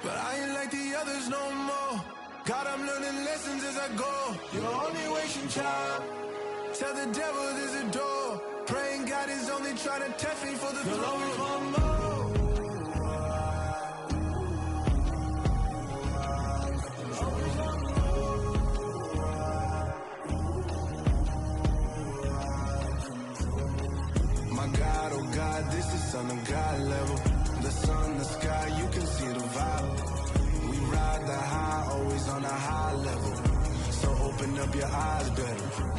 but I ain't like the others no more. God, I'm learning lessons as I go. You're only wasting time. Tell the devil there's a door. Praying God is only trying to test me for the throne. My God, oh God, this is on the God level. The sun, the sky, you can see the vibe. We ride the high, always on a high level. So open up your eyes better.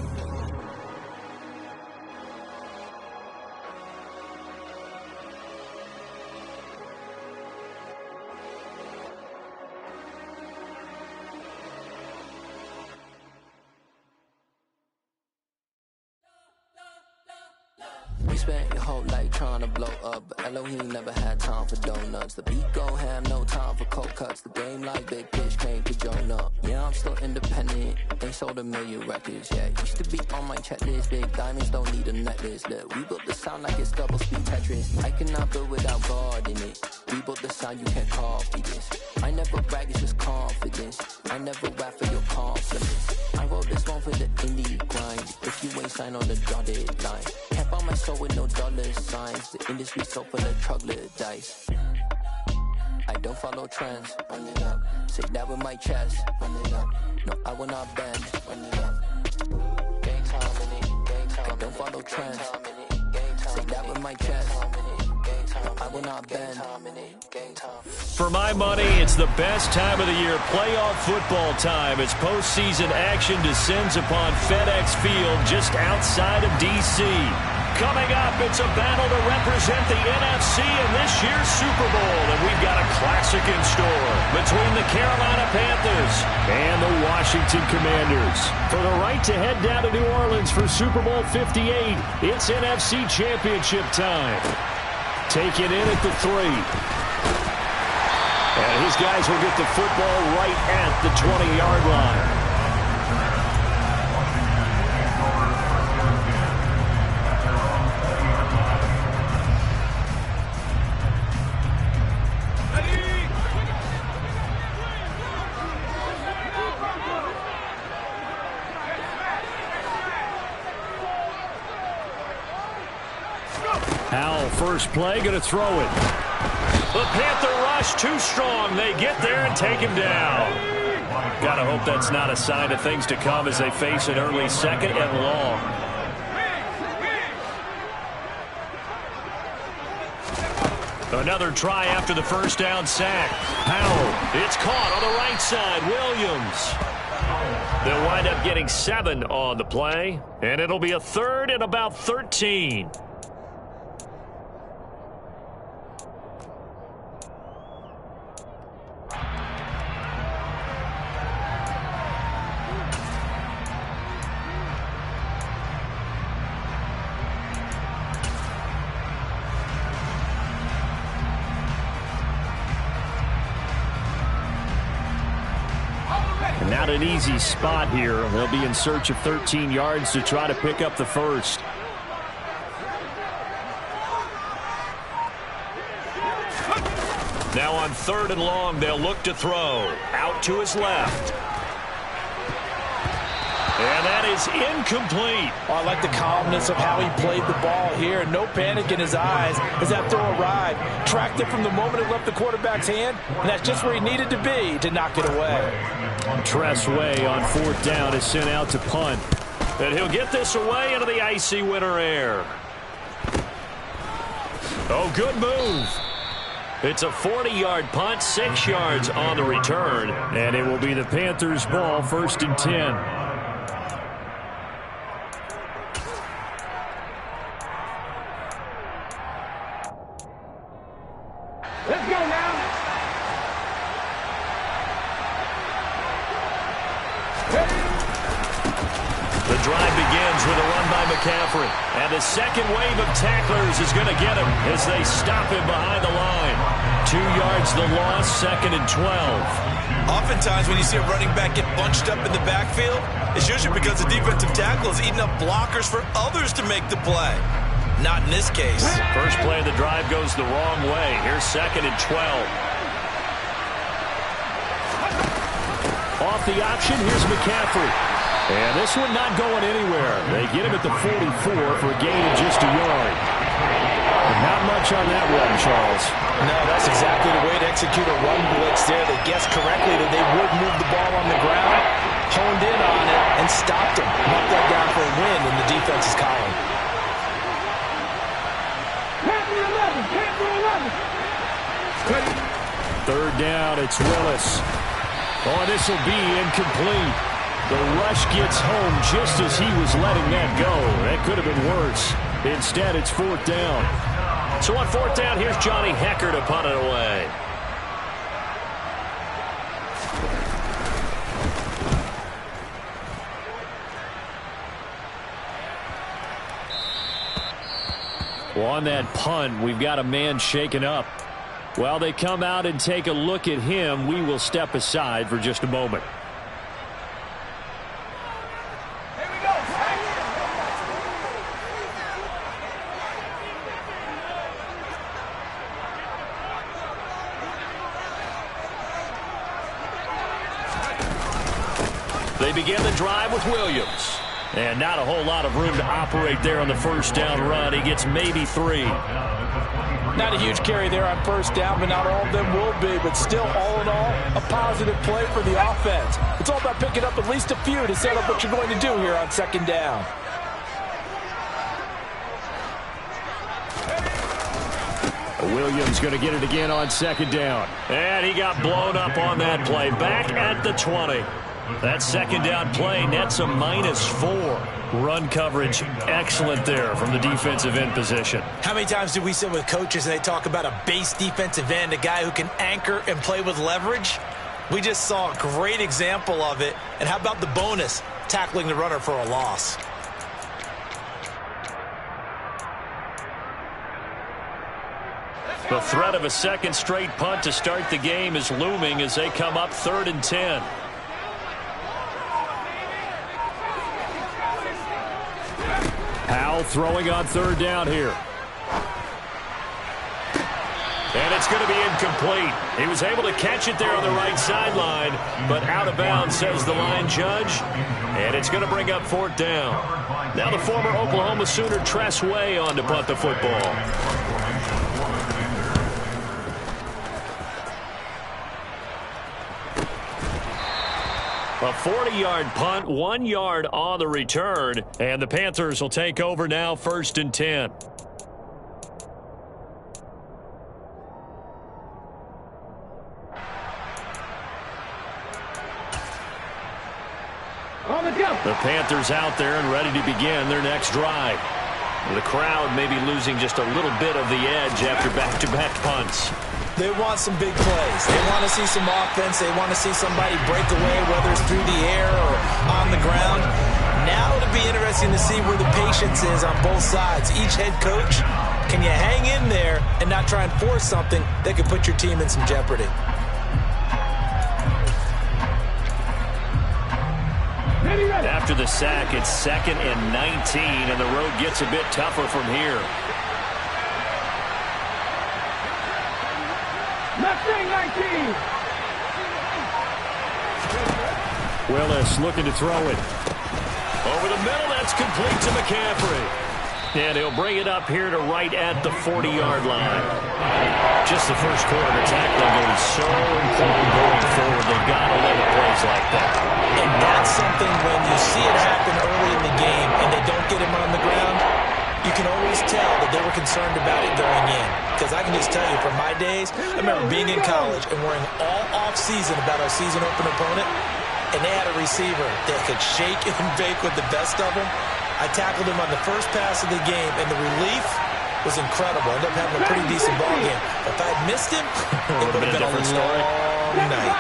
We spent your whole life trying to blow up, but Elohim never had time for donuts. The beat gon' have no time for cold cuts. The game like Big Fish came to join up. Yeah, I'm still independent, ain't sold a million records yet. Used to be on my checklist, big diamonds don't need a necklace. Look, we built the sound like it's double speed Tetris. I cannot build without God in it. We built the sound, you can't copy this. I never brag, it's just confidence. I never rap for your compliments. I wrote this one for the indie grind. If you ain't signed on the dotted line, can't buy my soul with no dollar signs. The industry so full of troglodytes. I don't follow trends. Run it up. Say that with my chest. Run it up. No, I will not bend. Run it up. Gang time in it. Gang time. I don't follow trends. Say that with my chest. I will not bend. For my money, it's the best time of the year, playoff football time, as postseason action descends upon FedEx Field just outside of D.C. Coming up, it's a battle to represent the NFC in this year's Super Bowl, and we've got a classic in store between the Carolina Panthers and the Washington Commanders. For the right to head down to New Orleans for Super Bowl 58, it's NFC Championship time. Taken in at the 3. And his guys will get the football right at the 20-yard line. Howell, first play, going to throw it. The Panther rush too strong. They get there and take him down. Got to hope that's not a sign of things to come as they face an early second and long. Another try after the first down sack. Howell, it's caught on the right side. Williams. They'll wind up getting 7 on the play, and it'll be a 3rd and about 13. Not an easy spot here. They'll be in search of 13 yards to try to pick up the first. Now on 3rd and long, they'll look to throw. Out to his left. And that is incomplete. Oh, I like the calmness of how he played the ball here. No panic in his eyes as that throw arrived. Tracked it from the moment it left the quarterback's hand, and that's just where he needed to be to knock it away. Tress Way on 4th down is sent out to punt. And he'll get this away into the icy winter air. Oh, good move. It's a 40-yard punt, 6 yards on the return. And it will be the Panthers' ball, 1st and 10. Let's go now. The drive begins with a run by McCaffrey. And the second wave of tacklers is going to get him as they stop him behind the line. 2 yards the loss, 2nd and 12. Oftentimes when you see a running back get bunched up in the backfield, it's usually because the defensive tackle is eating up blockers for others to make the play. Not in this case. First play of the drive goes the wrong way. Here's 2nd and 12. off the option. Here's McCaffrey. And this one not going anywhere. They get him at the 44 for a gain of just a yard. And not much on that run, Charles. No, that's exactly the way to execute a run blitz there. They guessed correctly that they would move the ball on the ground, honed in on it, and stopped him. Knocked that down for a win in the defense's column. Third down, it's Willis. Oh, this will be incomplete. The rush gets home just as he was letting that go. That could have been worse. Instead, it's fourth down. So on fourth down, here's Johnny Hecker to punt it away. Well, on that punt, we've got a man shaken up. While they come out and take a look at him, we will step aside for just a moment. They begin the drive with Williams. And not a whole lot of room to operate there on the first down run. He gets maybe 3. Not a huge carry there on first down, but not all of them will be. But still, all in all, a positive play for the offense. It's all about picking up at least a few to set up what you're going to do here on second down. Williams going to get it again on second down. And he got blown up on that play. Back at the 20. That second down play nets a -4. Run coverage excellent there from the defensive end position. How many times do we sit with coaches and they talk about a base defensive end, a guy who can anchor and play with leverage? We just saw a great example of it. And how about the bonus, tackling the runner for a loss? The threat of a second straight punt to start the game is looming as they come up 3rd and 10. Powell throwing on third down here. And it's going to be incomplete. He was able to catch it there on the right sideline, but out of bounds, says the line judge. And it's going to bring up fourth down. Now the former Oklahoma Sooner Tress Way on to punt the football. A 40-yard punt, 1 yard on the return, and the Panthers will take over now 1st and 10. The Panthers out there and ready to begin their next drive. The crowd may be losing just a little bit of the edge after back-to-back punts. They want some big plays. They want to see some offense. They want to see somebody break away, whether it's through the air or on the ground. Now it'll be interesting to see where the patience is on both sides. Each head coach, can you hang in there and not try and force something that could put your team in some jeopardy? After the sack, it's 2nd and 19, and the road gets a bit tougher from here. Willis looking to throw it. Over the middle, that's complete to McCaffrey. And he'll bring it up here to right at the 40-yard line. Just the first quarter, the tackling going to be so important going forward. They've got to limit plays like that. And that's something when you see it happen early in the game and they don't get him on the ground, you can always tell that they were concerned about it going in. Because I can just tell you, from my days, I remember being in college and worrying all off-season about our season open opponent, and they had a receiver that could shake and bake with the best of them. I tackled him on the first pass of the game, and the relief was incredible. I ended up having a pretty decent ball game. If I had missed him, it would have been a long night.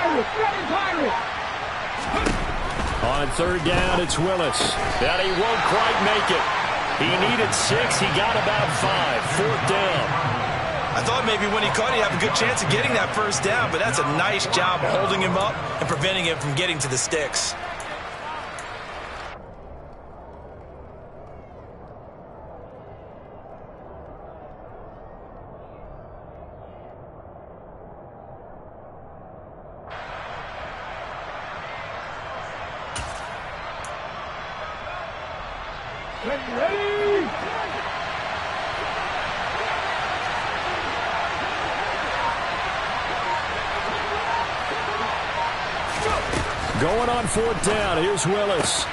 On third down, it's Willis. And he won't quite make it. He needed 6. He got about 5. Fourth down. I thought maybe when he caught, he'd have a good chance of getting that first down, but that's a nice job holding him up and preventing him from getting to the sticks. Ready? Going on fourth down. Here's Willis.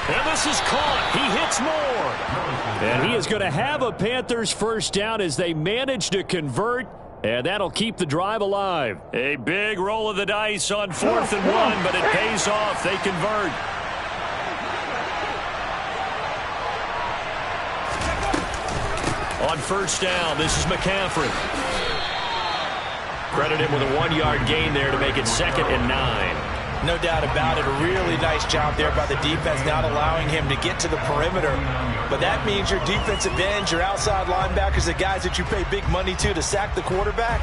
And this is caught. He hits more. And he is going to have a Panthers first down as they manage to convert. And that'll keep the drive alive. A big roll of the dice on 4th and 1, but it pays off. They convert. On first down, this is McCaffrey. Credit him with a 1-yard gain there to make it 2nd and 9. No doubt about it. A really nice job there by the defense, not allowing him to get to the perimeter. But that means your defensive ends, your outside linebackers, the guys that you pay big money to sack the quarterback,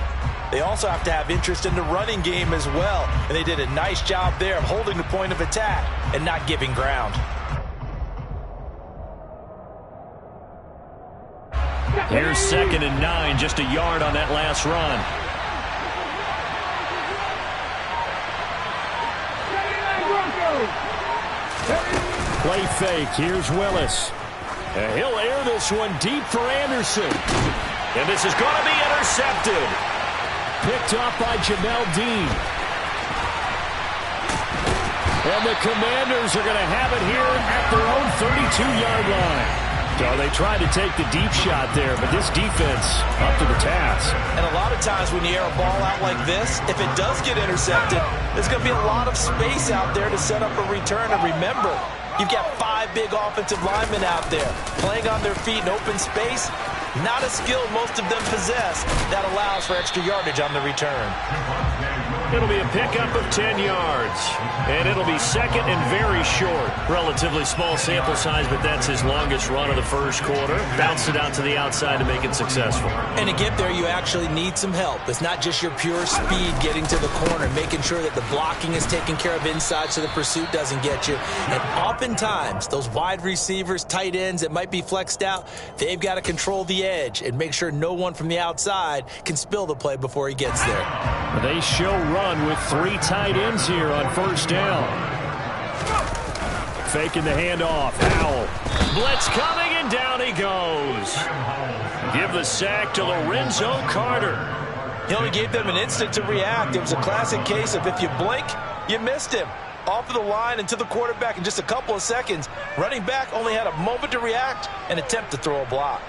they also have to have interest in the running game as well. And they did a nice job there of holding the point of attack and not giving ground. Here's 2nd and 9, just a yard on that last run. Play fake. Here's Willis. And he'll air this one deep for Anderson. And this is going to be intercepted. Picked off by Jamel Dean. And the Commanders are going to have it here at their own 32-yard line. So they tried to take the deep shot there, but this defense up to the task. And a lot of times when you air a ball out like this, if it does get intercepted, there's going to be a lot of space out there to set up a return. And remember, you've got 5 big offensive linemen out there playing on their feet in open space. Not a skill most of them possess that allows for extra yardage on the return. It'll be a pickup of 10 yards. And it'll be 2nd and very short. Relatively small sample size, but that's his longest run of the first quarter. Bounce it out to the outside to make it successful. And to get there, you actually need some help. It's not just your pure speed getting to the corner, making sure that the blocking is taken care of inside so the pursuit doesn't get you. And oftentimes, those wide receivers, tight ends that might be flexed out, they've got to control the edge and make sure no one from the outside can spill the play before he gets there. They show run with 3 tight ends here on first down. Faking the handoff. Howell. Blitz coming, and down he goes. Give the sack to Lorenzo Carter. He only gave them an instant to react. It was a classic case of if you blink, you missed him. Off of the line and to the quarterback in just a couple of seconds. Running back only had a moment to react and attempt to throw a block.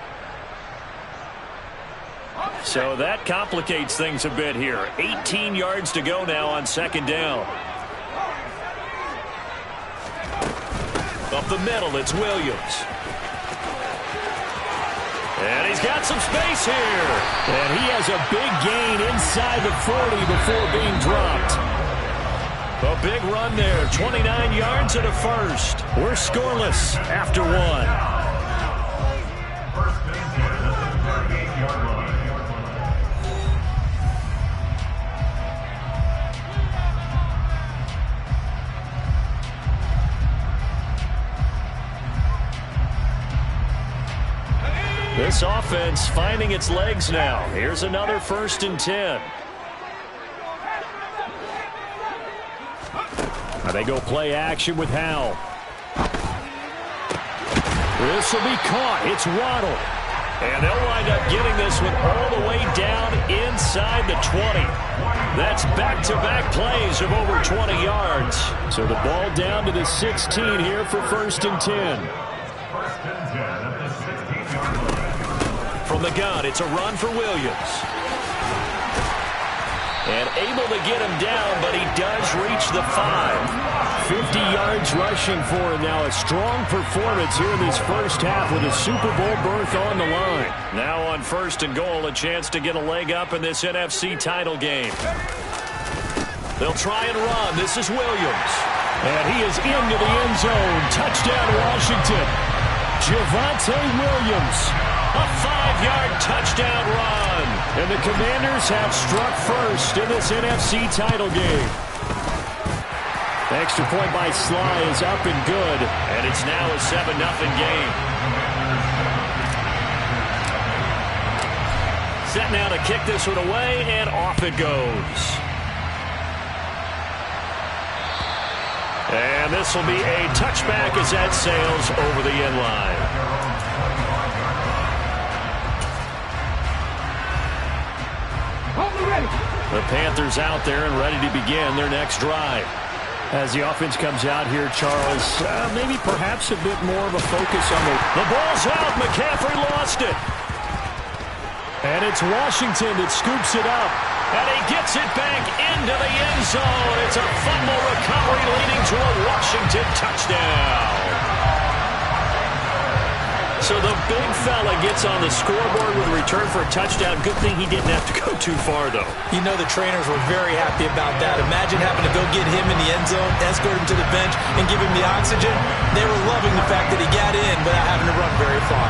So that complicates things a bit here. 18 yards to go now on 2nd down. Up the middle, it's Williams. And he's got some space here. And he has a big gain inside the 40 before being dropped. A big run there, 29 yards and a first. We're scoreless after 1. This offense finding its legs now. Here's another 1st and 10. Now they go play action with Howell. This will be caught. It's Waddle. And they'll wind up getting this one all the way down inside the 20. That's back-to-back plays of over 20 yards. So the ball down to the 16 here for 1st and 10. From the gun, it's a run for Williams. And able to get him down, but he does reach the 5. 50 yards rushing for him now. A strong performance here in this first half with a Super Bowl berth on the line. Now on 1st and goal, a chance to get a leg up in this NFC title game. They'll try and run. This is Williams. And he is into the end zone. Touchdown, Washington. Javonte Williams. A 5-yard touchdown run. And the Commanders have struck first in this NFC title game. The extra point by Sly is up and good. And it's now a 7-0 game. Set now to kick this one away, and off it goes. And this will be a touchback as that sails over the end line. The Panthers out there and ready to begin their next drive. As the offense comes out here, Charles, maybe perhaps a bit more of a focus on the ball's out. McCaffrey lost it. And it's Washington that scoops it up. And he gets it back into the end zone. It's a fumble recovery leading to a Washington touchdown. So the big fella gets on the scoreboard with a return for a touchdown. Good thing he didn't have to go too far, though. You know the trainers were very happy about that. Imagine having to go get him in the end zone, escort him to the bench, and give him the oxygen. They were loving the fact that he got in without having to run very far.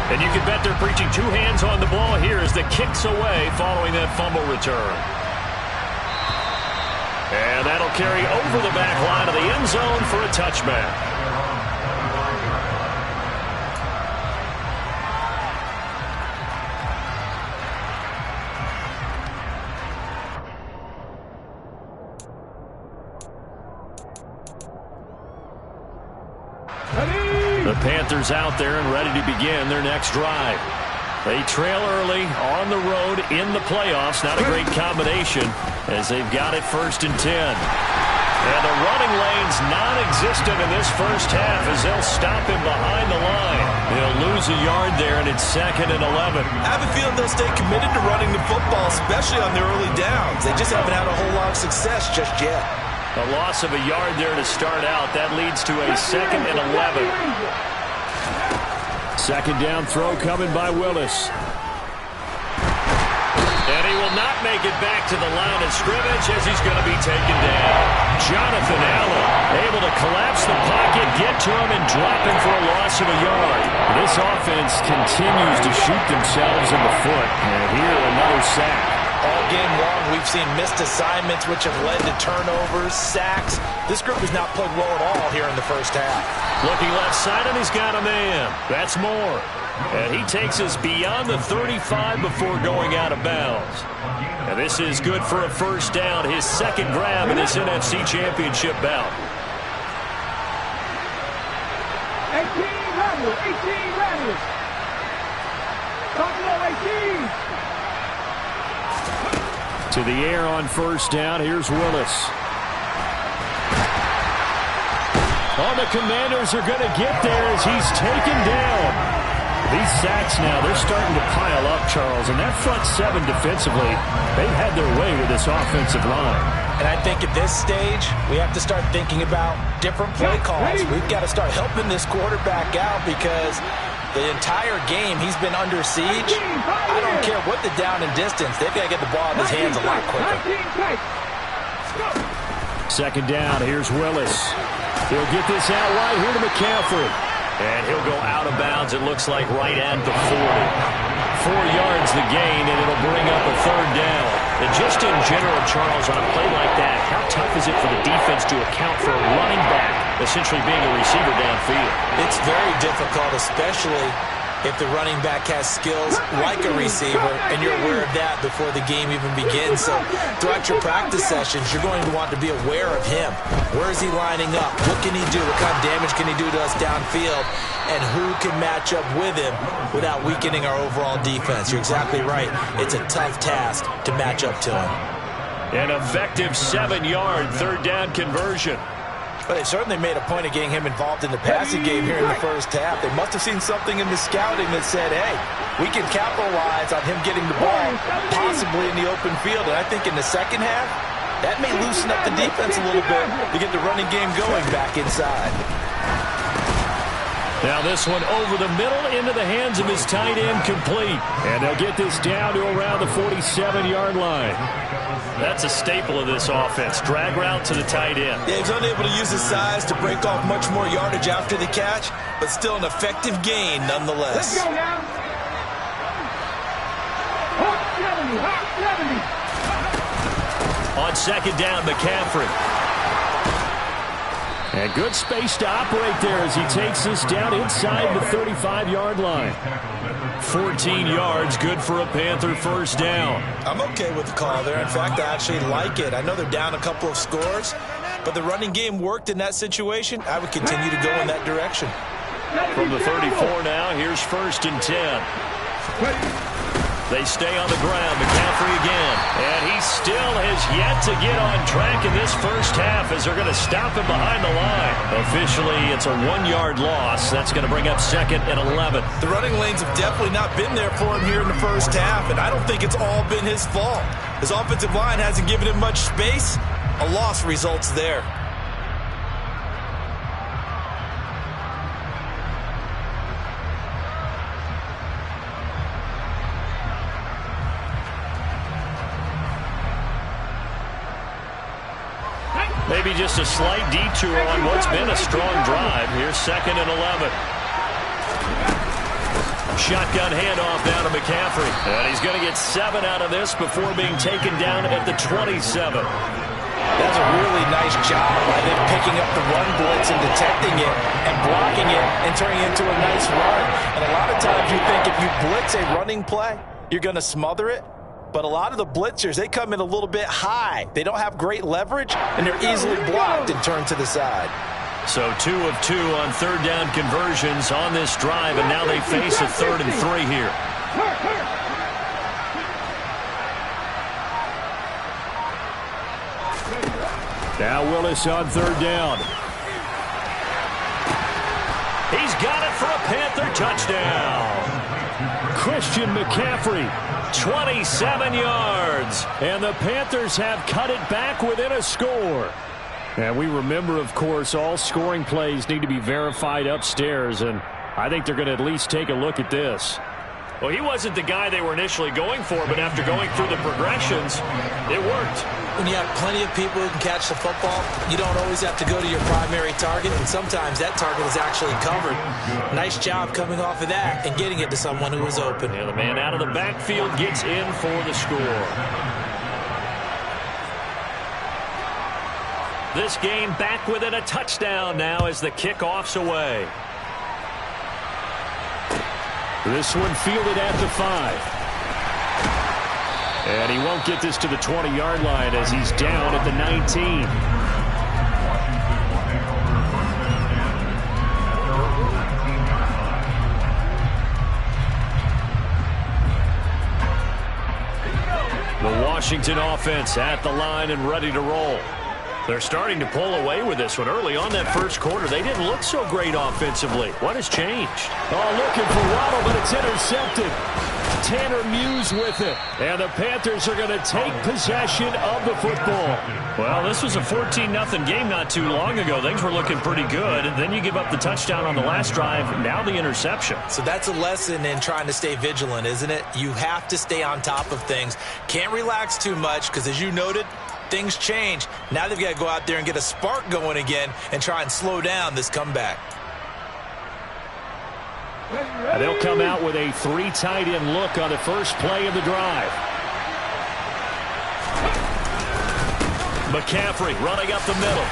And you can bet they're preaching two hands on the ball here as the kick's away following that fumble return. And that'll carry over the back line of the end zone for a touchback. The Panthers out there and ready to begin their next drive. They trail early on the road in the playoffs. Not a great combination as they've got it 1st and 10. And the running lane's non-existent in this first half as they'll stop him behind the line. They'll lose a yard there, and it's 2nd and 11. I have a feeling they'll stay committed to running the football, especially on their early downs. They just haven't had a whole lot of success just yet. A loss of a yard there to start out. That leads to a 2nd and 11. 2nd down throw coming by Willis. And he will not make it back to the line of scrimmage as he's going to be taken down. Jonathan Allen able to collapse the pocket, get to him, and drop him for a loss of a yard. This offense continues to shoot themselves in the foot. And here, another sack. All game long, we've seen missed assignments, which have led to turnovers, sacks. This group has not played well at all here in the first half. Looking left side, and he's got a man. That's Moore. And he takes us beyond the 35 before going out of bounds. And this is good for a first down, his 2nd grab in this NFC Championship bout. 18 Rebels, 18 Rebels. Buffalo 18. To the air on 1st down. Here's Willis. Oh, the Commanders are going to get there as he's taken down. These sacks now, they're starting to pile up, Charles. And that front 7 defensively, they've had their way with this offensive line. And I think at this stage, we have to start thinking about different play calls. We've got to start helping this quarterback out because the entire game he's been under siege. I don't care what the down and distance. They've got to get the ball in his hands a lot quicker. 2nd down. Here's Willis. He'll get this out wide here to McCaffrey. And he'll go out of bounds, it looks like, right at the 40. 4 yards the gain, and it'll bring up a 3rd down. And just in general, Charles, on a play like that, how tough is it for the defense to account for a running back essentially being a receiver downfield? It's very difficult, especially if the running back has skills like a receiver, and you're aware of that before the game even begins. So throughout your practice sessions, you're going to want to be aware of him. Where is he lining up? What can he do? What kind of damage can he do to us downfield? And who can match up with him without weakening our overall defense? You're exactly right. It's a tough task to match up to him. An effective 7-yard 3rd down conversion. But they certainly made a point of getting him involved in the passing game here in the first half. They must have seen something in the scouting that said, hey, we can capitalize on him getting the ball, possibly in the open field. And I think in the second half, that may loosen up the defense a little bit to get the running game going back inside. Now this one over the middle into the hands of his tight end, complete. And they'll get this down to around the 47-yard line. That's a staple of this offense. Drag route to the tight end. Yeah, he's unable to use his size to break off much more yardage after the catch, but still an effective gain nonetheless. Let's go now. Hot 70. On 2nd down, McCaffrey. And good space to operate there as he takes this down inside the 35-yard line. 14 yards, good for a Panther first down. I'm okay with the call there. In fact, I actually like it. I know they're down a couple of scores, but the running game worked in that situation. I would continue to go in that direction. From the 34 now, here's 1st and 10. They stay on the ground. McCaffrey again. And he still has yet to get on track in this first half as they're going to stop him behind the line. Officially, it's a 1-yard loss. That's going to bring up 2nd and 11. The running lanes have definitely not been there for him here in the first half, and I don't think it's all been his fault. His offensive line hasn't given him much space. A loss results there. Maybe just a slight detour on what's been a strong drive. Here's 2nd and 11. Shotgun handoff down to McCaffrey. And he's going to get 7 out of this before being taken down at the 27. That's a really nice job by them picking up the run blitz and detecting it and blocking it and turning it into a nice run. And a lot of times you think if you blitz a running play, you're going to smother it. But a lot of the blitzers, they come in a little bit high. They don't have great leverage, and they're easily blocked and turned to the side. So 2 of 2 on 3rd down conversions on this drive, and now they face a 3rd and 3 here. Now Willis on 3rd down. He's got it for a Panther touchdown. Christian McCaffrey. 27 yards. And the Panthers have cut it back within a score. And we remember, of course, all scoring plays need to be verified upstairs, and I think they're going to at least take a look at this. Well, he wasn't the guy they were initially going for, but after going through the progressions, it worked. When you have plenty of people who can catch the football, you don't always have to go to your primary target, and sometimes that target is actually covered. Nice job coming off of that and getting it to someone who was open. Yeah, the man out of the backfield gets in for the score. This game back within a touchdown now as the kickoff's away. This one fielded at the 5. And he won't get this to the 20-yard line as he's down at the 19. The Washington offense at the line and ready to roll. They're starting to pull away with this one. Early on that first quarter, they didn't look so great offensively. What has changed? Oh, looking for Waddle, but it's intercepted. Tanner Muse with it. And the Panthers are going to take possession of the football. Well, this was a 14-0 game not too long ago. Things were looking pretty good. And then you give up the touchdown on the last drive. Now the interception. So that's a lesson in trying to stay vigilant, isn't it? You have to stay on top of things. Can't relax too much because, as you noted, things change. Now they've got to go out there and get a spark going again and try and slow down this comeback. And they'll come out with a 3 tight end look on the first play of the drive. McCaffrey running up the middle.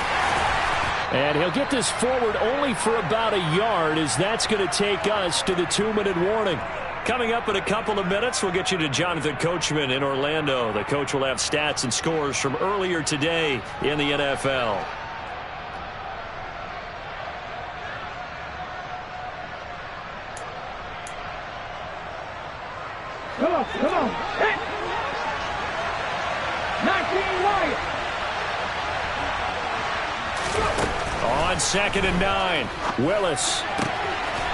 And he'll get this forward only for about a yard, as that's going to take us to the 2-minute warning. Coming up in a couple of minutes, we'll get you to Jonathan Coachman in Orlando. The coach will have stats and scores from earlier today in the NFL. Come on. Hit. 19 Wyatt. On 2nd and 9. Willis.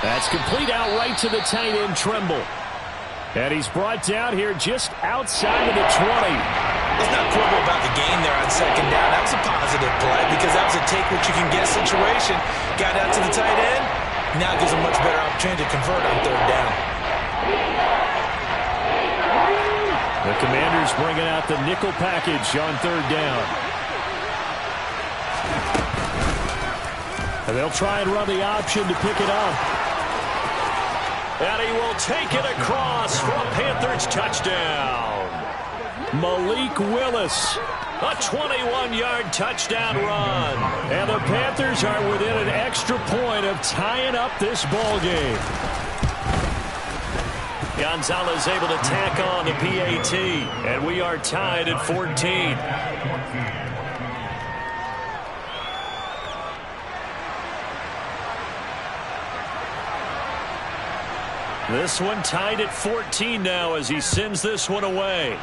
That's complete out right to the tight end, Trimble. And he's brought down here just outside of the 20. Let's not quibble about the game there on 2nd down. That was a positive play because that was a take-what-you-can-get situation. Got out to the tight end. Now gives a much better opportunity to convert on 3rd down. The Commanders bringing out the nickel package on 3rd down. And they'll try and run the option to pick it up. And he will take it across for a Panthers touchdown. Malik Willis. A 21-yard touchdown run. And the Panthers are within an extra point of tying up this ball game. Gonzalez able to tack on the PAT. And we are tied at 14. This one tied at 14 now as he sends this one away.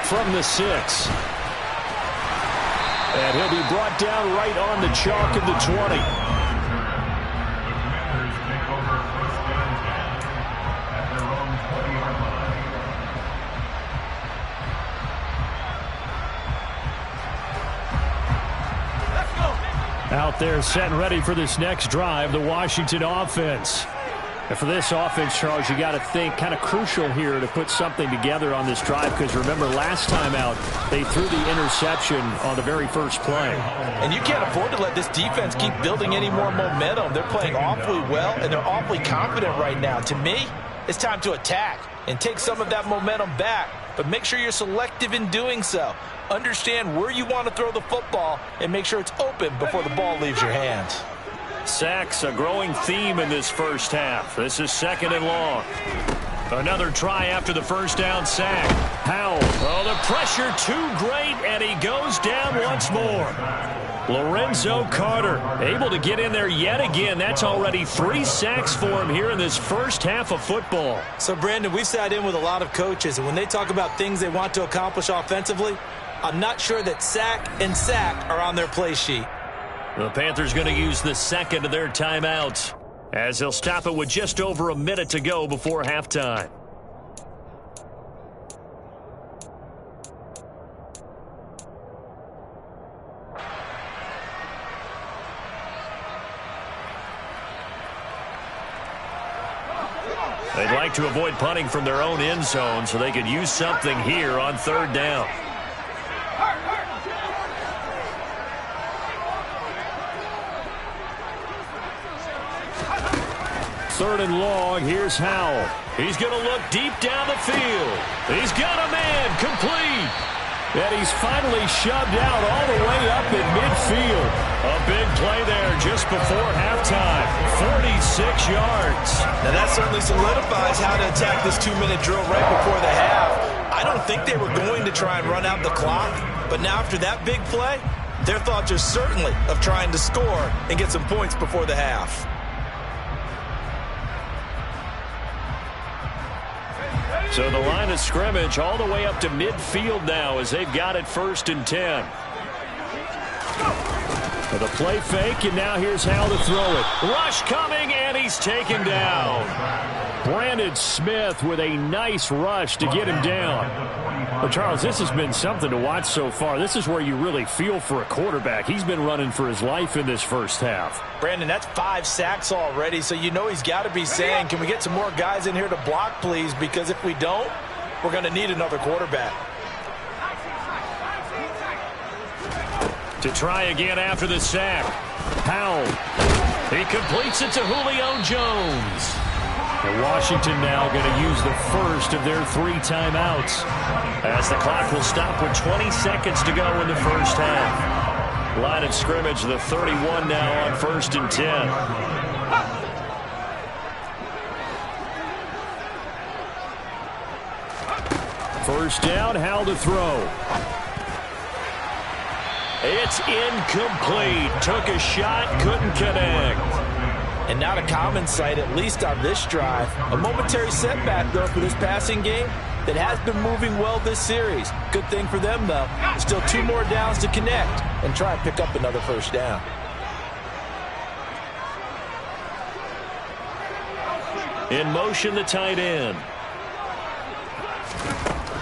From the 6. And he'll be brought down right on the chalk of the 20. Out there set and ready for this next drive, the Washington offense. And for this offense, Charles, you got to think kind of crucial here to put something together on this drive, because remember last time out they threw the interception on the very first play. And you can't afford to let this defense keep building any more momentum. They're playing awfully well, and they're awfully confident right now. To me, it's time to attack and take some of that momentum back, but make sure you're selective in doing so. Understand where you want to throw the football and make sure it's open before the ball leaves your hands. Sacks, a growing theme in this first half. This is 2nd and long. Another try after the first down sack. Howell. Oh, the pressure too great, and he goes down once more. Lorenzo Carter able to get in there yet again. That's already 3 sacks for him here in this first half of football. So, Brandon, we've sat in with a lot of coaches, and when they talk about things they want to accomplish offensively, I'm not sure that sack and sack are on their play sheet. The Panthers going to use the second of their timeouts as they'll stop it with just over a minute to go before halftime. They'd like to avoid punting from their own end zone so they could use something here on 3rd down. Third and long, here's Howell. He's going to look deep down the field. He's got a man, complete. And he's finally shoved out all the way up in midfield. A big play there just before halftime. 46 yards. Now that certainly solidifies how to attack this 2-minute drill right before the half. I don't think they were going to try and run out the clock, but now after that big play, their thoughts are certainly of trying to score and get some points before the half. So the line of scrimmage all the way up to midfield now as they've got it 1st and 10. The play fake, and now here's how to throw it. Rush coming, and he's taken down. Brandon Smith with a nice rush to get him down. But Charles, this has been something to watch so far. This is where you really feel for a quarterback. He's been running for his life in this first half. Brandon, that's 5 sacks already, so you know he's got to be saying, can we get some more guys in here to block, please? Because if we don't, we're going to need another quarterback. To try again after the sack. Howell. He completes it to Julio Jones. And Washington now going to use the first of their 3 timeouts, as the clock will stop with 20 seconds to go in the first half. Line of scrimmage, the 31 now on 1st and 10. First down, Howell to throw. It's incomplete. Took a shot, couldn't connect. And not a common sight, at least on this drive. A momentary setback, though, for this passing game that has been moving well this series. Good thing for them, though. Still 2 more downs to connect and try and pick up another first down. In motion, the tight end.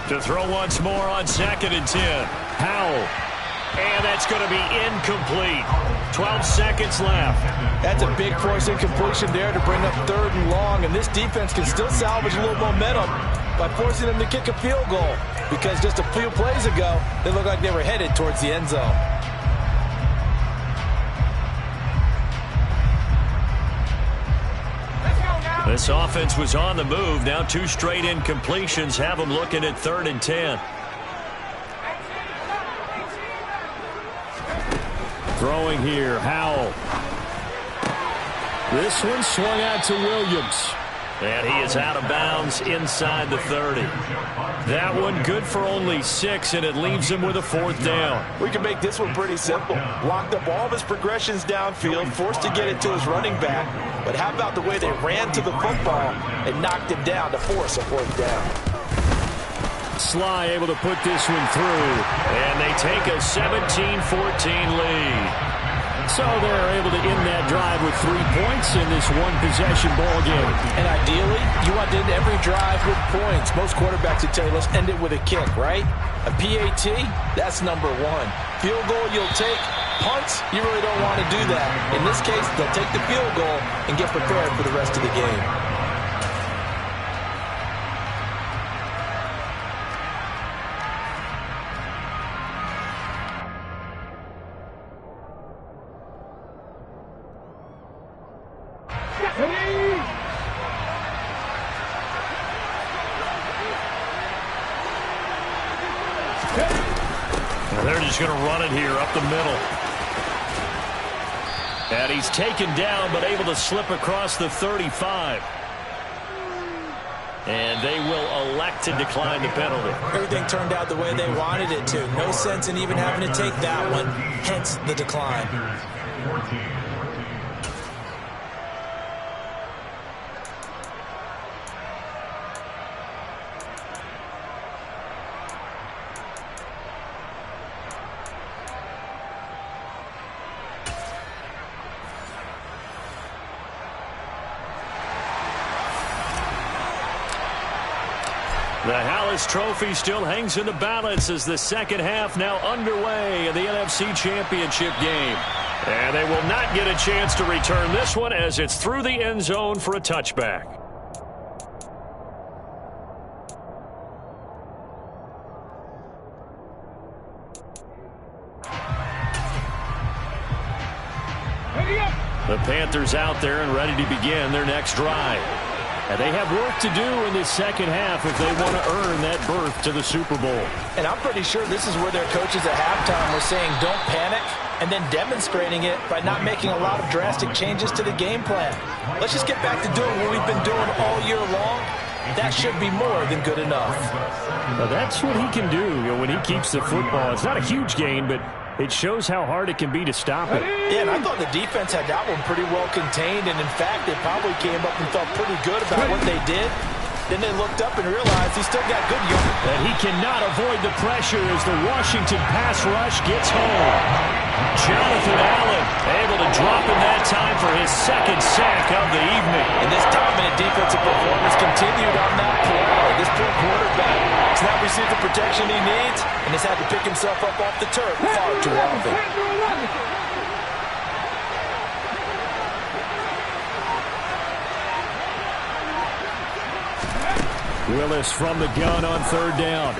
To throw once more on 2nd and 10. Howell. And that's going to be incomplete. 12 seconds left. That's a big force incompletion there to bring up 3rd and long. And this defense can still salvage a little momentum by forcing them to kick a field goal. Because just a few plays ago, they looked like they were headed towards the end zone. The This offense was on the move. Now 2 straight incompletions have them looking at 3rd and 10. Throwing here, Howell. This one swung out to Williams. And he is out of bounds inside the 30. That one good for only 6, and it leaves him with a 4th down. We can make this one pretty simple. Blocked up all of his progressions downfield, forced to get it to his running back. But how about the way they ran to the football and knocked him down to force a 4th down? Sly able to put this one through. And they take a 17-14 lead. So they're able to end that drive with 3 points in this one-possession ball game. And ideally, you want to end every drive with points. Most quarterbacks would tell you, let's end it with a kick, right? A PAT, that's number 1. Field goal, you'll take. Punts, you really don't want to do that. In this case, they'll take the field goal and get prepared for the rest of the game. They're just going to run it here up the middle. And he's taken down, but able to slip across the 35. And they will elect to decline the penalty. Everything turned out the way they wanted it to. No sense in even having to take that one, hence the decline. The Hallis Trophy still hangs in the balance as the second half now underway in the NFC Championship game. And they will not get a chance to return this one as it's through the end zone for a touchback. The Panthers out there and ready to begin their next drive. And they have work to do in this second half if they want to earn that berth to the Super Bowl. And I'm pretty sure this is where their coaches at halftime were saying don't panic, and then demonstrating it by not making a lot of drastic changes to the game plan. Let's just get back to doing what we've been doing all year long. That should be more than good enough. Well, that's what he can do when he keeps the football. It's not a huge gain, but it shows how hard it can be to stop it. Yeah, and I thought the defense had that one pretty well contained, and in fact, they probably came up and felt pretty good about what they did. Then they looked up and realized he still got good yards. And he cannot avoid the pressure as the Washington pass rush gets home. Jonathan Allen able to drop in that time for his second sack of the evening. And this dominant defensive performance continued on that play. This poor quarterback has not received the protection he needs and has had to pick himself up off the turf far too often. Willis from the gun on 3rd down.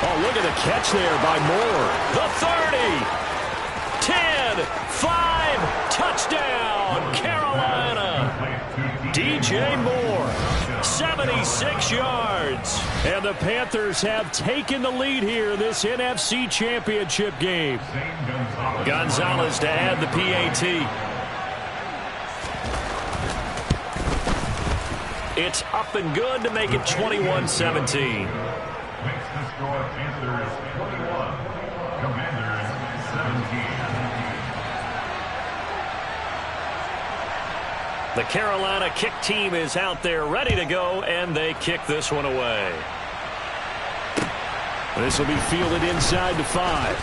Oh, look at the catch there by Moore. The 30, 10, 5, touchdown, Carolina. DJ Moore, 76 yards. And the Panthers have taken the lead here in this NFC Championship game. Gonzalez to add the PAT. It's up and good to make it 21-17. The Carolina kick team is out there ready to go, and they kick this one away. This will be fielded inside the 5.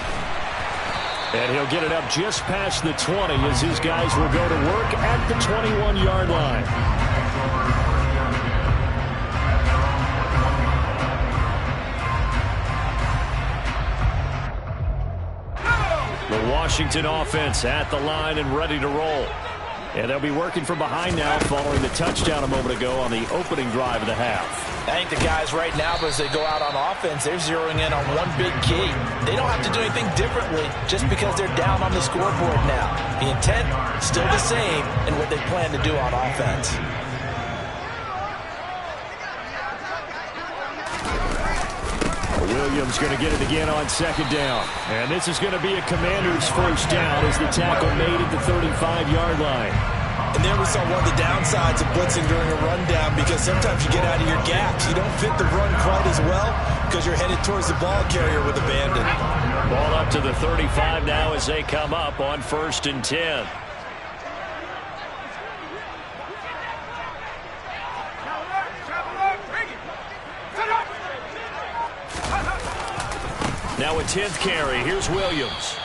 And he'll get it up just past the 20 as his guys will go to work at the 21-yard line. The Washington offense at the line and ready to roll. And they'll be working from behind now following the touchdown a moment ago on the opening drive of the half. I think the guys right now, as they go out on offense, they're zeroing in on one big key. They don't have to do anything differently just because they're down on the scoreboard now. The intent, still the same in what they plan to do on offense. Williams going to get it again on second down. And this is going to be a Commander's first down as the tackle made at the 35-yard line. And there we saw one of the downsides of blitzing during a rundown, because sometimes you get out of your gaps. You don't fit the run quite as well because you're headed towards the ball carrier with abandon. Ball up to the 35 now as they come up on 1st and 10. Now a 10th carry. Here's Williams.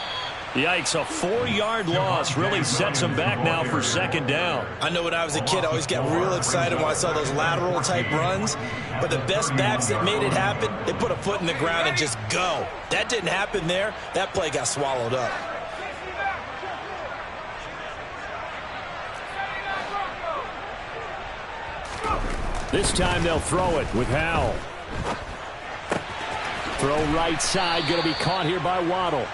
Yikes, a 4-yard loss really sets him back now for second down. I know when I was a kid, I always got real excited when I saw those lateral-type runs. But the best backs that made it happen, they put a foot in the ground and just go. That didn't happen there. That play got swallowed up. This time they'll throw it with Howell. Throw right side, going to be caught here by Waddle.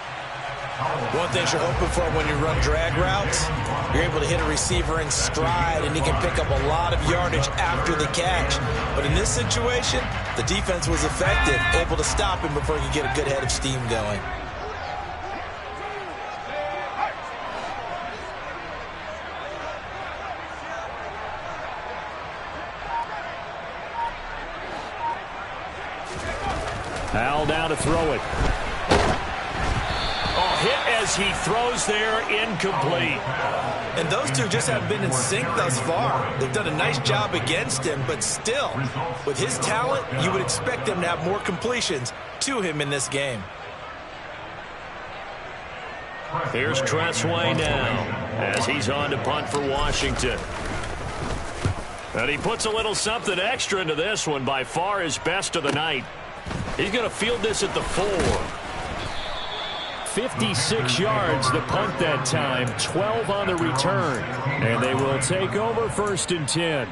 One thing you're hoping for when you run drag routes, you're able to hit a receiver in stride, and he can pick up a lot of yardage after the catch. But in this situation, the defense was effective, able to stop him before he could get a good head of steam going. Howell down to throw it. Oh, hit as he throws there, incomplete. And those two just haven't been in sync thus far. They've done a nice job against him, but still, with his talent, you would expect them to have more completions to him in this game. Here's Tressway now as he's on to punt for Washington. And he puts a little something extra into this one, by far his best of the night. He's going to field this at the 4. 56 yards the punt that time, 12 on the return. And they will take over 1st and 10.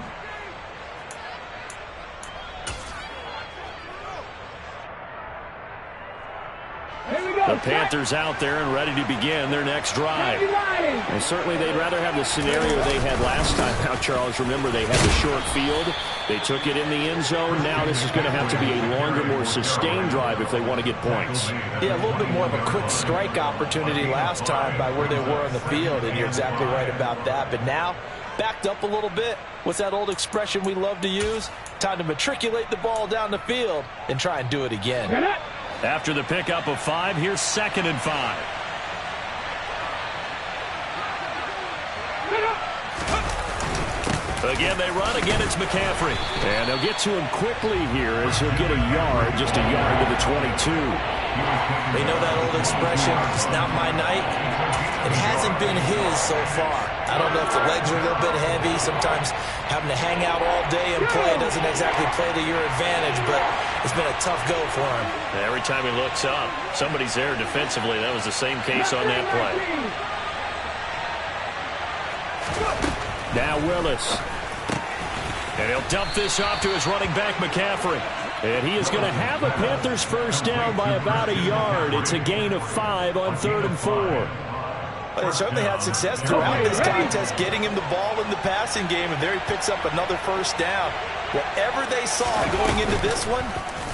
The Panthers out there and ready to begin their next drive. And certainly they'd rather have the scenario they had last time. Now, Charles, remember they had the short field. They took it in the end zone. Now this is going to have to be a longer, more sustained drive if they want to get points. Yeah, a little bit more of a quick strike opportunity last time by where they were on the field, and you're exactly right about that. But now, backed up a little bit. What's that old expression we love to use? Time to matriculate the ball down the field and try and do it again. After the pickup of 5, here's 2nd and 5. Again, they run. Again, it's McCaffrey. And they'll get to him quickly here as he'll get a yard, just a yard to the 22. They know that old expression, it's not my night. It hasn't been his so far. I don't know if the legs are a little bit heavy. Sometimes having to hang out all day and play doesn't exactly play to your advantage, but it's been a tough go for him. Every time he looks up, somebody's there defensively. That was the same case on that play. Now Willis. And he'll dump this off to his running back, McCaffrey. And he is going to have a Panthers first down by about a yard. It's a gain of 5 on 3rd and 4. Well, they certainly had success throughout this contest, getting him the ball in the passing game, and there he picks up another first down. Whatever they saw going into this one,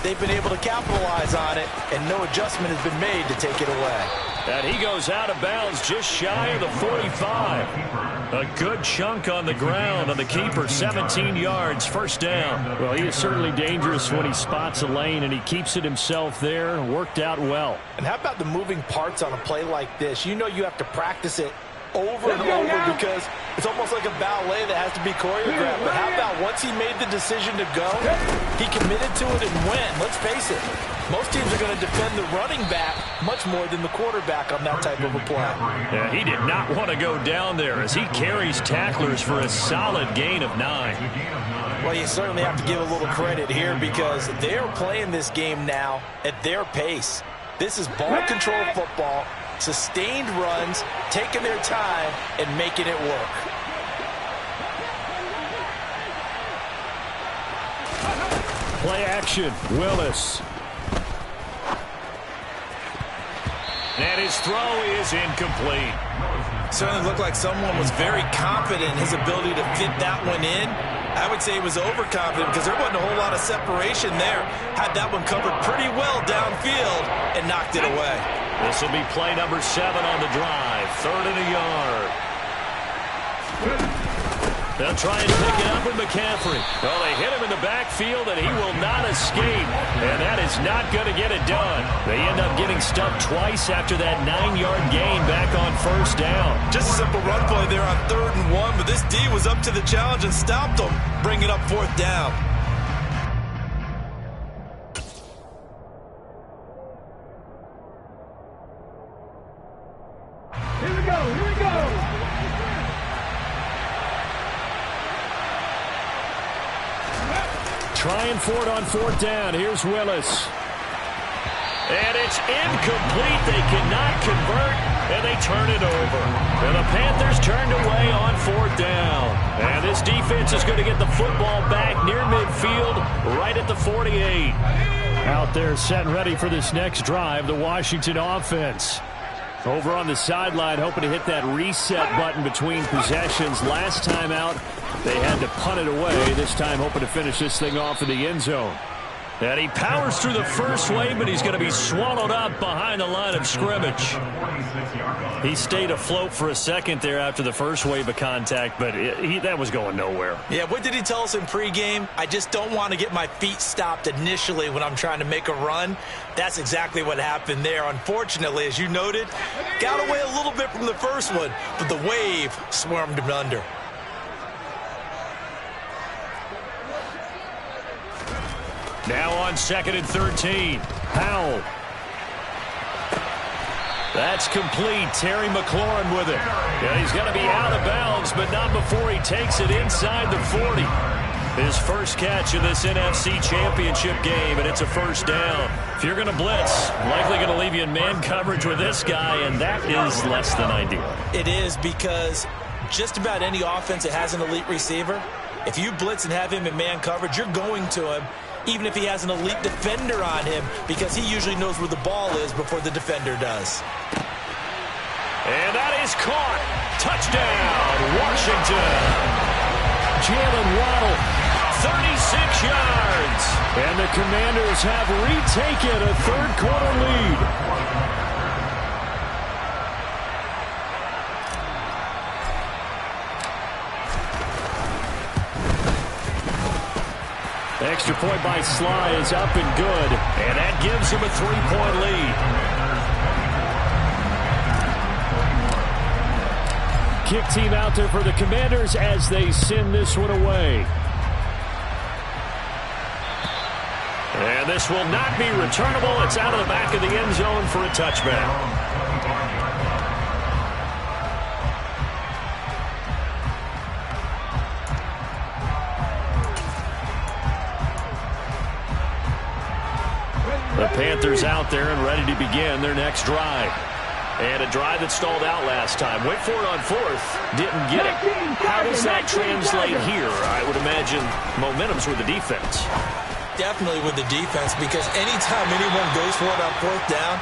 they've been able to capitalize on it, and no adjustment has been made to take it away. And he goes out of bounds just shy of the 45. A good chunk on the ground on the keeper, 17 yards, first down. Well, he is certainly dangerous when he spots a lane, and he keeps it himself there. Worked out well. And how about the moving parts on a play like this? You know you have to practice it over and over because it's almost like a ballet that has to be choreographed. But how about once he made the decision to go, he committed to it and went. Let's face it, most teams are going to defend the running back much more than the quarterback on that type of a play. Yeah, he did not want to go down there as he carries tacklers for a solid gain of 9. Well, you certainly have to give a little credit here because they are playing this game now at their pace. This is ball control football, sustained runs, taking their time, and making it work. Play action. Willis. And his throw is incomplete. Certainly looked like someone was very confident in his ability to fit that one in. I would say he was overconfident because there wasn't a whole lot of separation there. Had that one covered pretty well downfield and knocked it away. This will be play number 7 on the drive. 3rd and a yard. They'll try and pick it up with McCaffrey. Well, they hit him in the backfield, and he will not escape. And that is not going to get it done. They end up getting stuffed twice after that 9-yard gain back on 1st down. Just a simple run play there on 3rd and 1, but this D was up to the challenge and stopped them, bringing up 4th down. Here we go, here we go. Trying for it on 4th down. Here's Willis. And it's incomplete. They cannot convert, and they turn it over. And the Panthers turned away on 4th down. And this defense is going to get the football back near midfield, right at the 48. Out there set and ready for this next drive, the Washington offense. Over on the sideline, hoping to hit that reset button between possessions. Last time out, they had to punt it away. This time, hoping to finish this thing off in the end zone. And he powers through the first wave, but he's going to be swallowed up behind the line of scrimmage. He stayed afloat for a second there after the first wave of contact, but that was going nowhere. Yeah, what did he tell us in pregame? I just don't want to get my feet stopped initially when I'm trying to make a run. That's exactly what happened there. Unfortunately, as you noted, got away a little bit from the first one, but the wave swarmed him under. Now on 2nd and 13. Powell. That's complete. Terry McLaurin with it. Yeah, he's going to be out of bounds, but not before he takes it inside the 40. His first catch in this NFC Championship game, and it's a 1st down. If you're going to blitz, likely going to leave you in man coverage with this guy, and that is less than ideal. It is, because just about any offense that has an elite receiver, if you blitz and have him in man coverage, you're going to him, even if he has an elite defender on him, because he usually knows where the ball is before the defender does. And that is caught. Touchdown, Washington. Jalen Waddle, 36 yards. And the Commanders have retaken a 3rd quarter lead. Extra point by Sly is up and good, and that gives him a 3-point lead. Kick team out there for the Commanders as they send this one away. And this will not be returnable. It's out of the back of the end zone for a touchback. The Panthers out there and ready to begin their next drive. And a drive that stalled out last time. Went for it on 4th. Didn't get it. How does that translate here? I would imagine momentum's with the defense. Definitely with the defense, because anytime anyone goes for it on 4th down,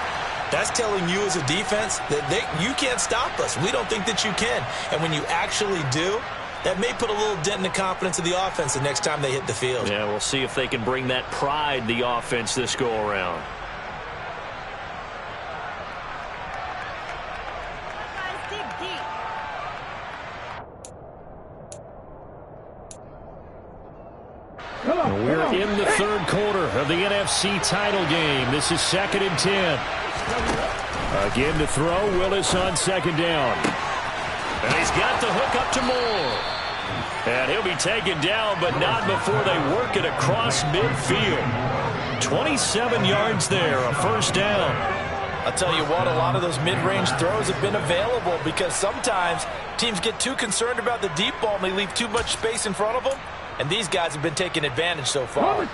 that's telling you as a defense that you can't stop us. We don't think that you can. And when you actually do, that may put a little dent in the confidence of the offense the next time they hit the field. Yeah, we'll see if they can bring that pride, the offense, this go-around. We're in the 3rd quarter of the NFC title game. This is 2nd and 10. Again to throw, Willis on 2nd down. And he's got the hook up to Moore. And he'll be taken down, but not before they work it across midfield. 27 yards there, a 1st down. I'll tell you what, a lot of those mid-range throws have been available, because sometimes teams get too concerned about the deep ball and they leave too much space in front of them. And these guys have been taking advantage so far.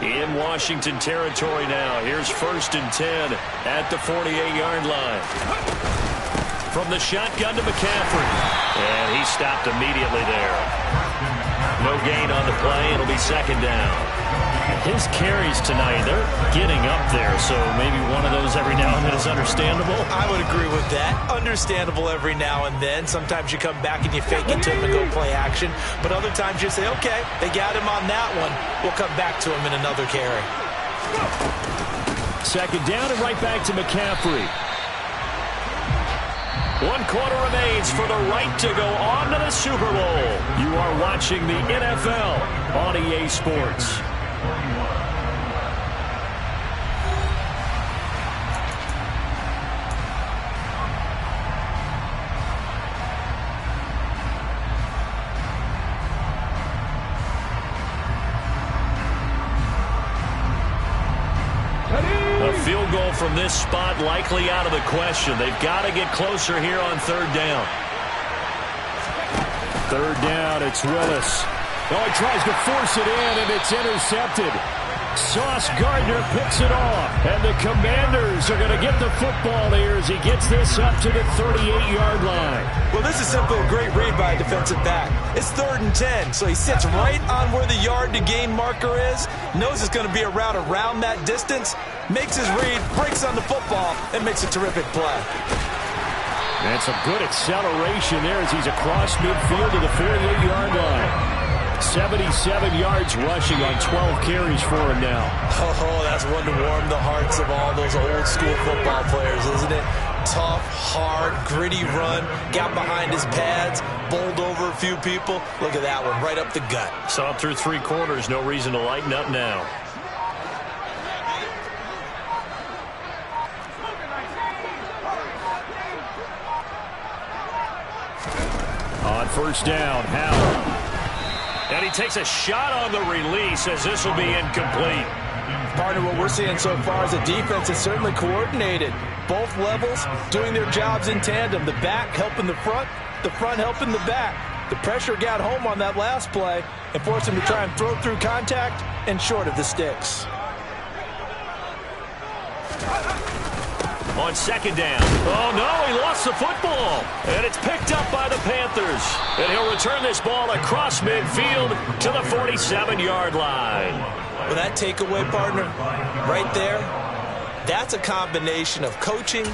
In Washington territory now. Here's 1st and 10 at the 48-yard line. From the shotgun to McCaffrey. And he stopped immediately there. No gain on the play. It'll be 2nd down. His carries tonight, they're getting up there, so maybe one of those every now and then is understandable. I would agree with that. Understandable every now and then. Sometimes you come back and you fake it to him and go play action. But other times you say, okay, they got him on that one. We'll come back to him in another carry. Second down and right back to McCaffrey. 1 quarter remains for the right to go on to the Super Bowl. You are watching the NFL on EA Sports. Field goal from this spot likely out of the question. They've got to get closer here on third down. Third down, it's Willis. Oh, he tries to force it in, and it's intercepted. Sauce Gardner picks it off, and the Commanders are going to get the football here as he gets this up to the 38-yard line. Well, this is simply a great read by a defensive back. It's 3rd and 10, so he sits right on where the yard-to-gain marker is, knows it's going to be a route around that distance, makes his read, breaks on the football, and makes a terrific play. And some good acceleration there as he's across midfield to the 48-yard line. 77 yards rushing on 12 carries for him now. Oh, that's one to warm the hearts of all those old-school football players, isn't it? Tough, hard, gritty run, got behind his pads, bowled over a few people. Look at that one, right up the gut. Saw it through 3 quarters, no reason to lighten up now. On first down, Howard. And he takes a shot on the release as this will be incomplete. Partner, what we're seeing so far is the defense is certainly coordinated. Both levels doing their jobs in tandem. The back helping the front helping the back. The pressure got home on that last play and forced him to try and throw through contact and short of the sticks. On second down. Oh, no, he lost the football. And it's picked up by the Panthers. And he'll return this ball across midfield to the 47-yard line. Well, that takeaway, partner, right there, that's a combination of coaching,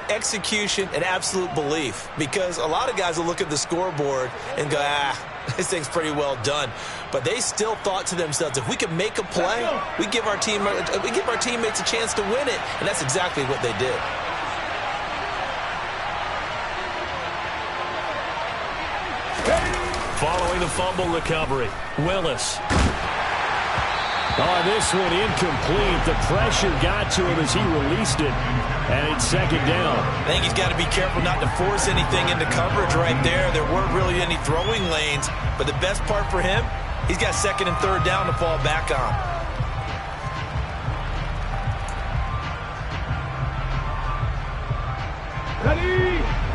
execution, and absolute belief. Because a lot of guys will look at the scoreboard and go, this thing's pretty well done. But they still thought to themselves, if we can make a play, we give our teammates a chance to win it. And that's exactly what they did. Following the fumble recovery, Willis. Oh, this one incomplete. The pressure got to him as he released it. And it's second down. I think he's got to be careful not to force anything into coverage right there. There weren't really any throwing lanes. But the best part for him, he's got second and third down to fall back on.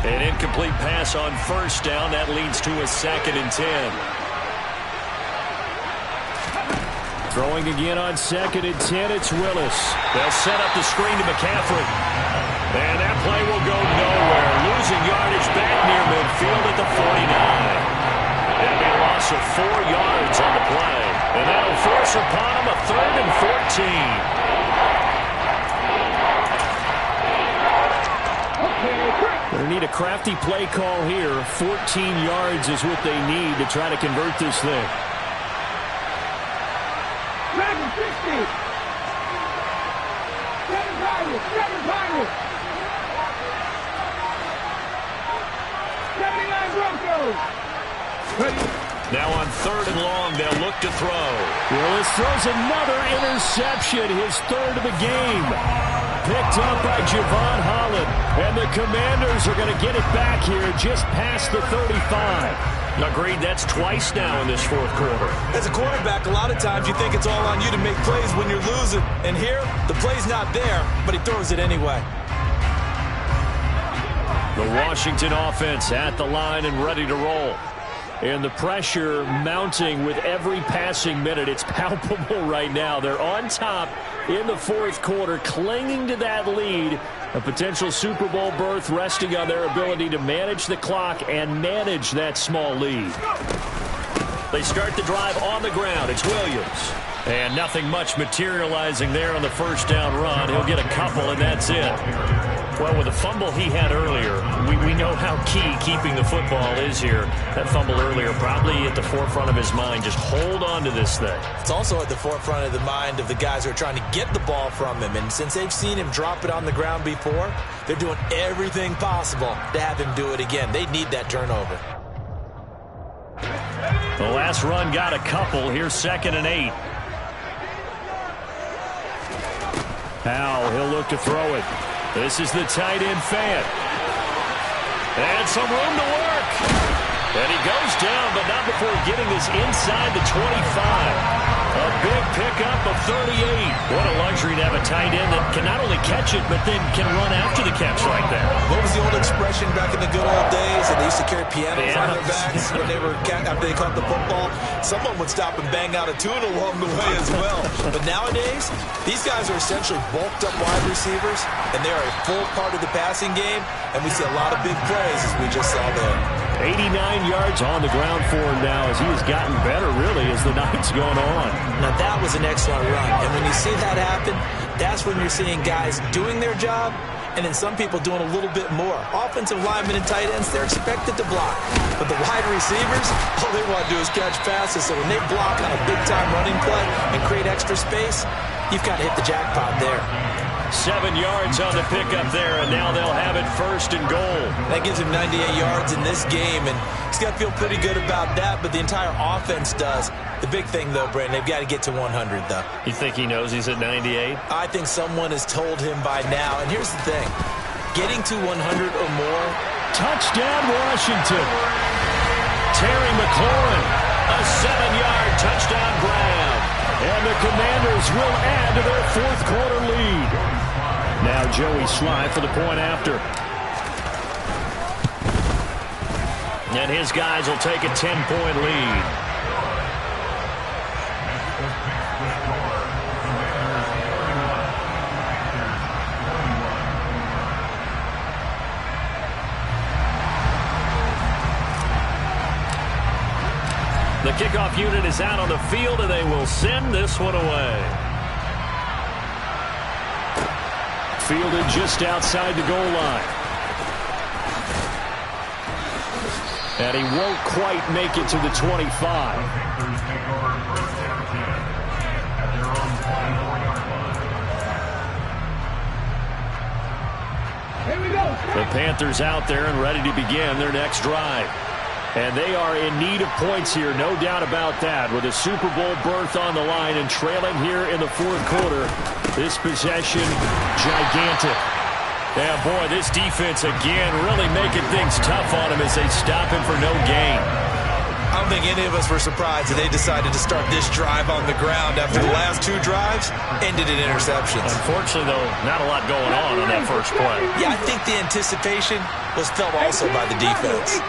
An incomplete pass on first down. That leads to a 2nd and 10. Throwing again on 2nd and 10, it's Willis. They'll set up the screen to McCaffrey. And that play will go nowhere. Losing yardage back near midfield at the 49. It'll be a loss of 4 yards on the play. And that'll force upon him a 3rd and 14. They need a crafty play call here. 14 yards is what they need to try to convert this thing. Now on 3rd and long, they'll look to throw. Willis throws another interception, his 3rd of the game. Picked up by Javon Holland. And the Commanders are going to get it back here just past the 35. Agreed, that's twice now in this 4th quarter. As a quarterback, a lot of times you think it's all on you to make plays when you're losing. And here, the play's not there, but he throws it anyway. The Washington offense at the line and ready to roll. And the pressure mounting with every passing minute. It's palpable right now. They're on top in the 4th quarter, clinging to that lead. A potential Super Bowl berth resting on their ability to manage the clock and manage that small lead. They start the drive on the ground. It's Williams. And nothing much materializing there on the first down run. He'll get a couple, and that's it. Well, with the fumble he had earlier, we know how key keeping the football is here. That fumble earlier probably at the forefront of his mind. Just hold on to this thing. It's also at the forefront of the mind of the guys who are trying to get the ball from him. And since they've seen him drop it on the ground before, they're doing everything possible to have him do it again. They need that turnover. The last run got a couple. Here's 2nd and 8. Now he'll look to throw it. This is the tight end Fant. And some room to work. And he goes down, but not before getting this inside the 25. A big pickup of 38. What a luxury to have a tight end that can not only catch it, but then can run after the catch like that. What was the old expression back in the good old days? And they used to carry pianos on their backs when they were after they caught the football. Someone would stop and bang out a tune along the way as well. But nowadays, these guys are essentially bulked up wide receivers, and they are a full part of the passing game. And we see a lot of big plays, as we just saw there. 89 yards on the ground for him now as he has gotten better, really, as the night's gone on. Now, that was an excellent run. And when you see that happen, that's when you're seeing guys doing their job and then some people doing a little bit more. Offensive linemen and tight ends, they're expected to block. But the wide receivers, all they want to do is catch passes. So when they block on a big-time running play and create extra space, you've got to hit the jackpot there. 7 yards on the pickup there, and now they'll have it 1st and goal. That gives him 98 yards in this game, and he's got to feel pretty good about that, but the entire offense does. The big thing, though, Brandon, they've got to get to 100, though. You think he knows he's at 98? I think someone has told him by now, and here's the thing. Getting to 100 or more. Touchdown, Washington. Terry McLaurin, a 7-yard touchdown grab. And the Commanders will add to their 4th quarter lead. Now Joey Sly for the point after. And his guys will take a 10-point lead. The kickoff unit is out on the field, and they will send this one away. Fielded just outside the goal line. And he won't quite make it to the 25. The Panthers out there and ready to begin their next drive. And they are in need of points here, no doubt about that. With a Super Bowl berth on the line and trailing here in the 4th quarter, this possession gigantic. Yeah, boy, this defense again really making things tough on him as they stop him for no gain. I don't think any of us were surprised that they decided to start this drive on the ground after the last 2 drives ended in interceptions. Unfortunately, though, not a lot going on that first play. Yeah, I think the anticipation was felt also by the defense.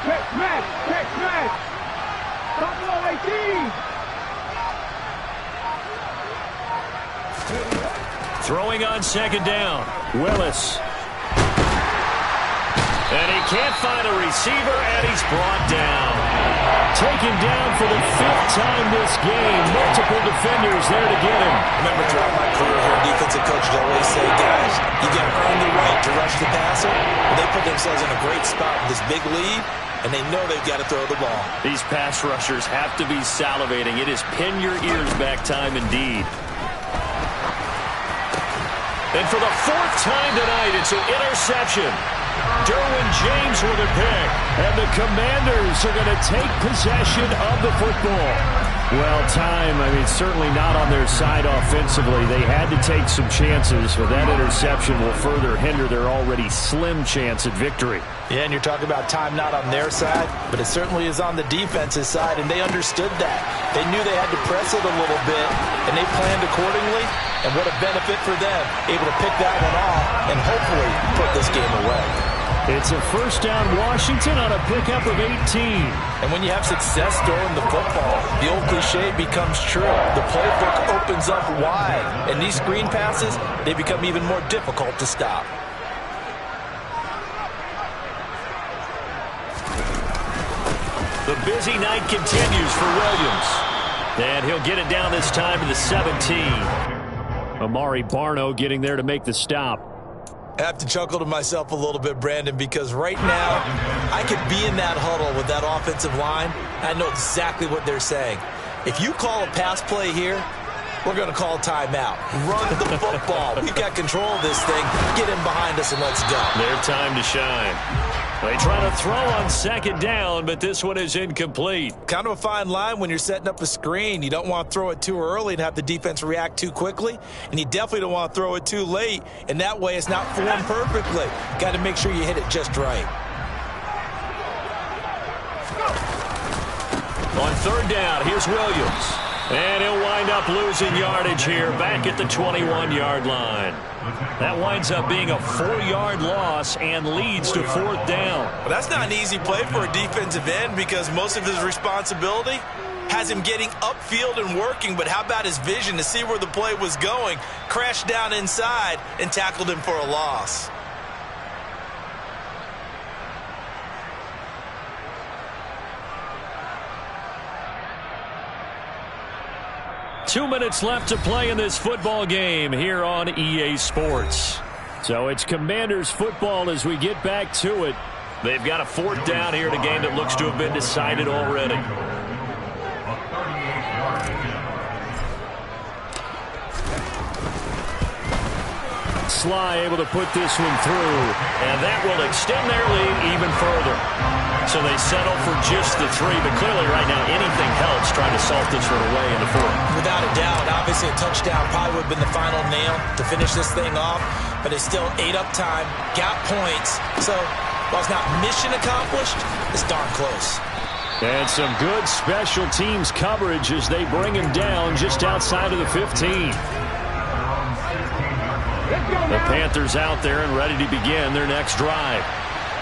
Smash! Buffalo 18! Throwing on 2nd down. Willis. And he can't find a receiver, and he's brought down. Taken down for the 5th time this game. Multiple defenders there to get him. Remember, throughout my career here, defensive coaches always say, guys, you got to earn the right to rush the passer. And they put themselves in a great spot with this big lead, and they know they've got to throw the ball. These pass rushers have to be salivating. It is pin your ears back time indeed. And for the 4th time tonight, it's an interception. Derwin James with a pick. And the Commanders are going to take possession of the football. Well, time, certainly not on their side offensively. They had to take some chances, but that interception will further hinder their already slim chance at victory. Yeah, and you're talking about time not on their side, but it certainly is on the defensive side, and they understood that. They knew they had to press it a little bit, and they planned accordingly, and what a benefit for them, able to pick that one off and hopefully put this game away. It's a 1st down Washington on a pickup of 18. And when you have success throwing the football, the old cliche becomes true. The playbook opens up wide, and these screen passes, they become even more difficult to stop. The busy night continues for Williams. And he'll get it down this time to the 17. Amari Barno getting there to make the stop. I have to chuckle to myself a little bit, Brandon, because right now I could be in that huddle with that offensive line. I know exactly what they're saying. If you call a pass play here, we're going to call timeout. Run the football. We've got control of this thing. Get in behind us and let's go. Their time to shine. They try to throw on second down, but this one is incomplete. Kind of a fine line when you're setting up a screen. You don't want to throw it too early and have the defense react too quickly, and you definitely don't want to throw it too late, and that way it's not formed perfectly. Got to make sure you hit it just right. On third down, here's Williams. And he'll wind up losing yardage here back at the 21-yard line. That winds up being a 4-yard loss and leads to fourth down. Well, that's not an easy play for a defensive end because most of his responsibility has him getting upfield and working, but how about his vision to see where the play was going, crashed down inside, and tackled him for a loss. 2 minutes left to play in this football game here on EA Sports. So it's Commanders football as we get back to it. They've got a fourth down here in a game that looks to have been decided already. Sly able to put this one through, and that will extend their lead even further. So they settle for just the 3, but clearly right now anything helps trying to salt this one away in the fourth. Without a doubt, obviously a touchdown probably would have been the final nail to finish this thing off, but it's still ate up time, got points, so while it's not mission accomplished, it's darn close. And some good special teams coverage as they bring him down just outside of the 15. The Panthers out there and ready to begin their next drive.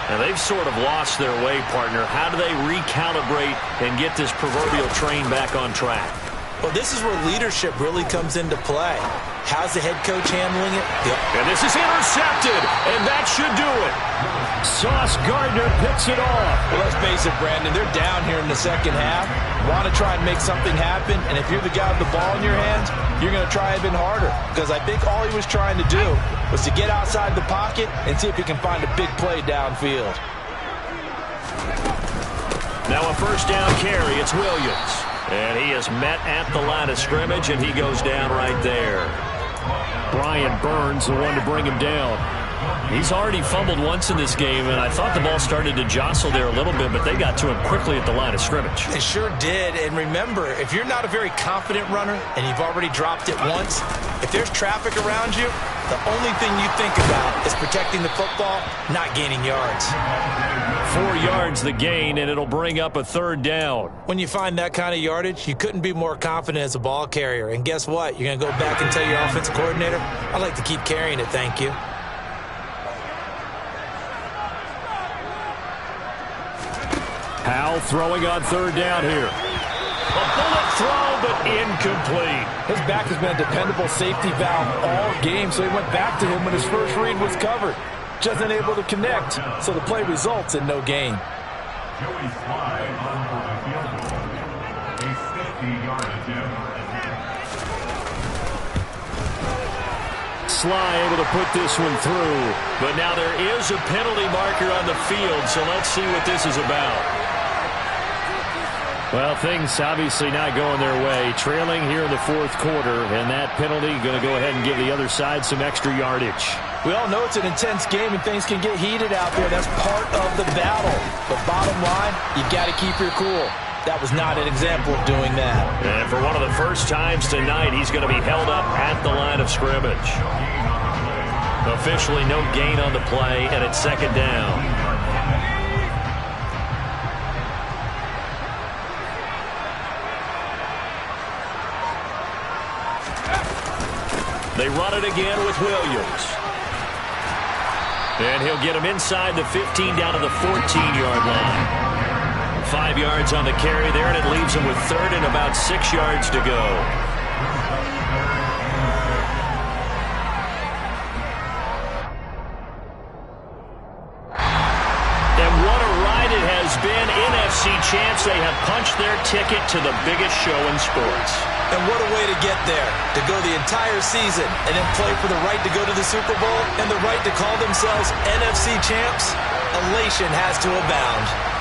And they've sort of lost their way, partner. How do they recalibrate and get this proverbial train back on track? Well, this is where leadership really comes into play. How's the head coach handling it? And this is intercepted, and that should do it. Sauce Gardner picks it off. Well, let's face it, Brandon, they're down here in the second half. Want to try and make something happen, and if you're the guy with the ball in your hands, you're going to try even harder, because I think all he was trying to do was to get outside the pocket and see if he can find a big play downfield. Now a first down carry, it's Williams. And he is met at the line of scrimmage, and he goes down right there. Brian Burns, the one to bring him down. He's already fumbled once in this game, and I thought the ball started to jostle there a little bit, but they got to him quickly at the line of scrimmage. It sure did, and remember, if you're not a very confident runner and you've already dropped it once, if there's traffic around you, the only thing you think about is protecting the football, not gaining yards. 4 yards the gain, and it'll bring up a third down. When you find that kind of yardage, you couldn't be more confident as a ball carrier. And guess what? You're going to go back and tell your offensive coordinator, I'd like to keep carrying it, thank you. Powell throwing on third down here. A bullet throw, but incomplete. His back has been a dependable safety valve all game, so he went back to him when his first read was covered. Just unable to connect, so the play results in no gain. Sly able to put this one through, but now there is a penalty marker on the field, so let's see what this is about. Well, things obviously not going their way. Trailing here in the fourth quarter, and that penalty going to go ahead and give the other side some extra yardage. We all know it's an intense game and things can get heated out there. That's part of the battle. But bottom line, you got to keep your cool. That was not an example of doing that. And for one of the first times tonight, he's going to be held up at the line of scrimmage. Officially no gain on the play, and it's second down. They run it again with Williams. And he'll get him inside the 15 down to the 14-yard line. 5 yards on the carry there, and it leaves him with third and about 6 yards to go. And what a ride it has been. NFC NFC champs, they have punched their ticket to the biggest show in sports. And what a way to get there, to go the entire season and then play for the right to go to the Super Bowl and the right to call themselves NFC champs. Elation has to abound.